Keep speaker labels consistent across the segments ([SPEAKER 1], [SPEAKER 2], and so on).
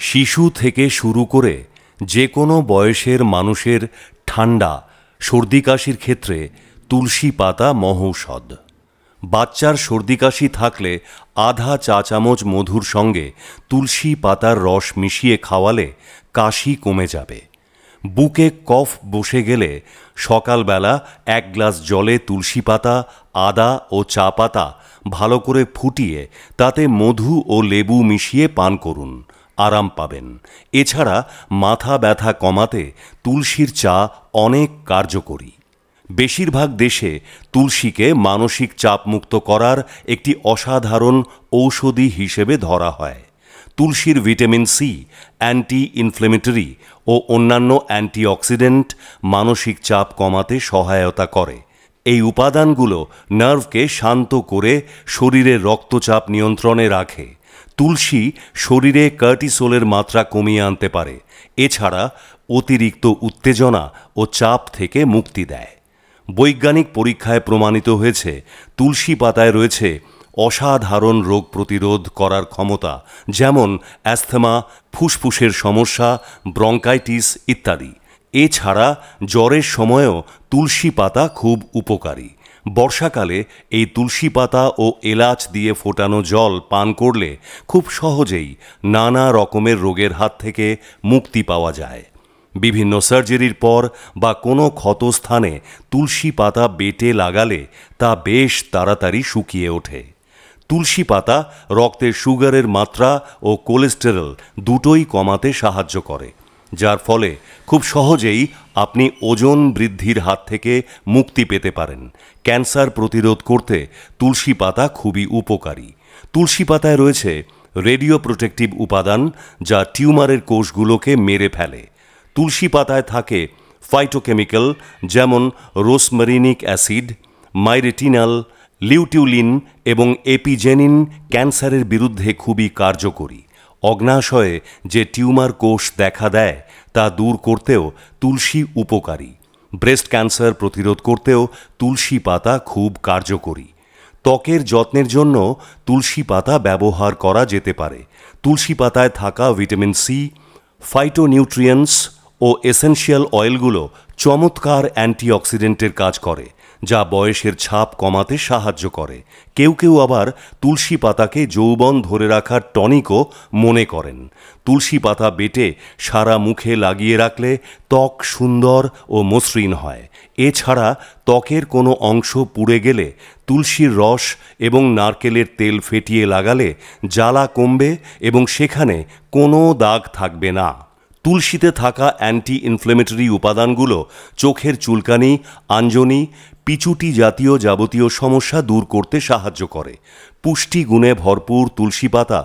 [SPEAKER 1] শিশু থেকে শুরু করে যে কোনো বয়সের মানুষের ঠান্ডা সর্দি কাশির ক্ষেত্রে তুলসী পাতা মহৌষধ। বাচ্চার সর্দি কাশি থাকলে আধা চা চামচ মধুর সঙ্গে তুলসী পাতার রস মিশিয়ে খাওয়ালে কাশি কমে যাবে। বুকে কফ বসে গেলে সকালবেলা 1 গ্লাস জলে তুলসী পাতা, আদা ও চা পাতা ভালো করে ফুটিয়ে তাতে মধু ও লেবু মিশিয়ে পান করুন, আরাম পাবেন। এছাড়া মাথা ব্যথা কমাতে তুলসীর চা অনেক কার্যকরী। বেশিরভাগ দেশে তুলসীকে মানসিক চাপমুক্ত করার একটি অসাধারণ ঔষধি হিসেবে ধরা হয়। তুলসীর ভিটামিন সি, অ্যান্টি ইনফ্লেমেটরি ও অন্যান্য অ্যান্টিঅক্সিডেন্ট মানসিক চাপ কমাতে সহায়তা করে। এই উপাদানগুলো নার্ভকে শান্ত করে শরীরের রক্তচাপ নিয়ন্ত্রণে রাখে। তুলসী শরীরে কর্টিসোলের মাত্রা কমিয়ে আনতে পারে। এছাড়া অতিরিক্ত উত্তেজনা ও চাপ থেকে মুক্তি দেয়। বৈজ্ঞানিক পরীক্ষায় প্রমাণিত হয়েছে তুলসী পাতায় রয়েছে অসাধারণ রোগ প্রতিরোধ করার ক্ষমতা, যেমন অ্যাস্থমা, ফুসফুসের সমস্যা, ব্রঙ্কাইটিস ইত্যাদি। এছাড়া জ্বরের সময়ও তুলসী পাতা খুব উপকারী। বর্ষাকালে এই তুলসী পাতা ও এলাচ দিয়ে ফোটানো জল পান করলে খুব সহজেই নানা রকমের রোগের হাত থেকে মুক্তি পাওয়া যায়। বিভিন্ন সার্জারির পর বা কোনো ক্ষতস্থানে তুলসী পাতা বেটে লাগালে তা বেশ তাড়াতাড়ি শুকিয়ে ওঠে। তুলসী পাতা রক্তের সুগারের মাত্রা ও কোলেস্টেরল দুটোই কমাতে সাহায্য করে, যার ফলে খুব সহজেই আপনি ওজন বৃদ্ধির হাত থেকে মুক্তি পেতে পারেন। ক্যান্সার প্রতিরোধ করতে তুলসী পাতা খুবই উপকারী। তুলসী পাতায় রয়েছে রেডিও প্রোটেক্টিভ উপাদান, যা টিউমারের কোষগুলোকে মেরে ফেলে। তুলসী পাতায় থাকে ফাইটোকেমিক্যাল, যেমন রোসমেরিনিক অ্যাসিড, মাইরেটিনাল, লিউটিউলিন এবং এপিজেনিন ক্যান্সারের বিরুদ্ধে খুবই কার্যকরী। অগ্নাশয়ে যে টিউমার কোষ দেখা দেয় তা দূর করতেও তুলসী উপকারী। ব্রেস্ট ক্যান্সার প্রতিরোধ করতেও তুলসী পাতা খুব কার্যকরী। ত্বকের যত্নের জন্য তুলসী পাতা ব্যবহার করা যেতে পারে। তুলসী পাতায় থাকা ভিটামিন সি, ফাইটোনিউট্রিয়েন্টস ও এসেনশিয়াল অয়েলগুলো চমৎকার অ্যান্টিঅক্সিডেন্টের কাজ করে, যা বয়সের ছাপ কমাতে সাহায্য করে। কেউ কেউ আবার তুলসী পাতাকে যৌবন ধরে রাখার টনিকও মনে করেন। তুলসী পাতা বেটে সারা মুখে লাগিয়ে রাখলে ত্বক সুন্দর ও মসৃণ হয়। এছাড়া ত্বকের কোনো অংশ পুড়ে গেলে তুলসীর রস এবং নারকেলের তেল ফেটিয়ে লাগালে জ্বালা কমবে এবং সেখানে কোনো দাগ থাকবে না। তুলসীতে থাকা অ্যান্টি ইনফ্লেমেটরি উপাদানগুলো চোখের চুলকানি, আঞ্জনি, পিচুটি জাতীয় যাবতীয় সমস্যা দূর করতে সাহায্য করে। পুষ্টি গুণে ভরপুর তুলসী পাতা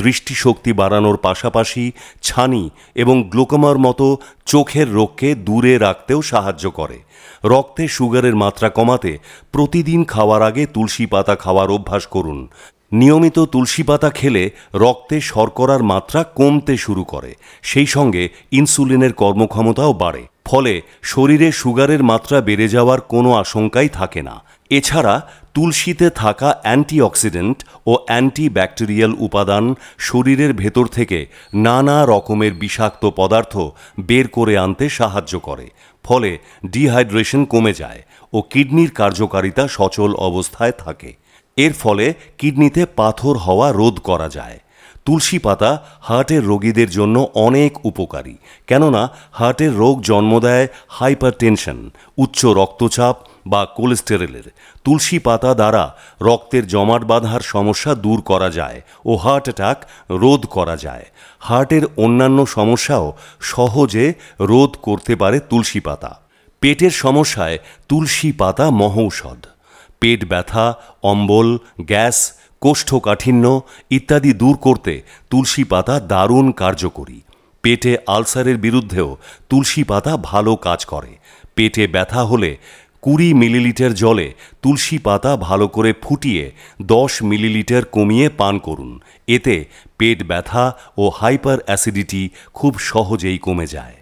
[SPEAKER 1] দৃষ্টিশক্তি বাড়ানোর পাশাপাশি ছানি এবং গ্লোকোমার মতো চোখের রোগকে দূরে রাখতেও সাহায্য করে। রক্তে সুগারের মাত্রা কমাতে প্রতিদিন খাওয়ার আগে তুলসী পাতা খাওয়ার অভ্যাস করুন। নিয়মিত তুলসী পাতা খেলে রক্তে শর্করার মাত্রা কমতে শুরু করে, সেই সঙ্গে ইনসুলিনের কর্মক্ষমতাও বাড়ে। ফলে শরীরে সুগারের মাত্রা বেড়ে যাওয়ার কোনো আশঙ্কাই থাকে না। এছাড়া তুলসীতে থাকা অ্যান্টিঅক্সিডেন্ট ও অ্যান্টিব্যাকটেরিয়াল উপাদান শরীরের ভেতর থেকে নানা রকমের বিষাক্ত পদার্থ বের করে আনতে সাহায্য করে। ফলে ডিহাইড্রেশন কমে যায় ও কিডনির কার্যকারিতা সচল অবস্থায় থাকে। এর ফলে কিডনিতে পাথর হওয়া রোধ করা যায়। তুলসী পাতা হার্টের রোগীদের জন্য অনেক উপকারী, কেননা হার্টের রোগ জন্ম দেয় হাইপারটেনশন, উচ্চ রক্তচাপ বা কোলেস্টেরলের। তুলসী পাতা দ্বারা রক্তের জমাট বাঁধার সমস্যা দূর করা যায় ও হার্ট অ্যাটাক রোধ করা যায়। হার্টের অন্যান্য সমস্যাও সহজে রোধ করতে পারে তুলসী পাতা। পেটের সমস্যায় তুলসী পাতা মহৌষধ। পেট ব্যথা, অম্বল, গ্যাস, কোষ্ঠকাঠিন্য ইত্যাদি দূর করতে তুলসী পাতা দারুণ কার্যকরী। পেটে আলসারের বিরুদ্ধেও তুলসী পাতা ভালো কাজ করে। পেটে ব্যথা হলে 20 মিলিলিটার জলে তুলসী পাতা ভালো করে ফুটিয়ে 10 মিলিলিটার কমিয়ে পান করুন। এতে পেট ব্যথা ও হাইপার অ্যাসিডিটি খুব সহজেই কমে যায়।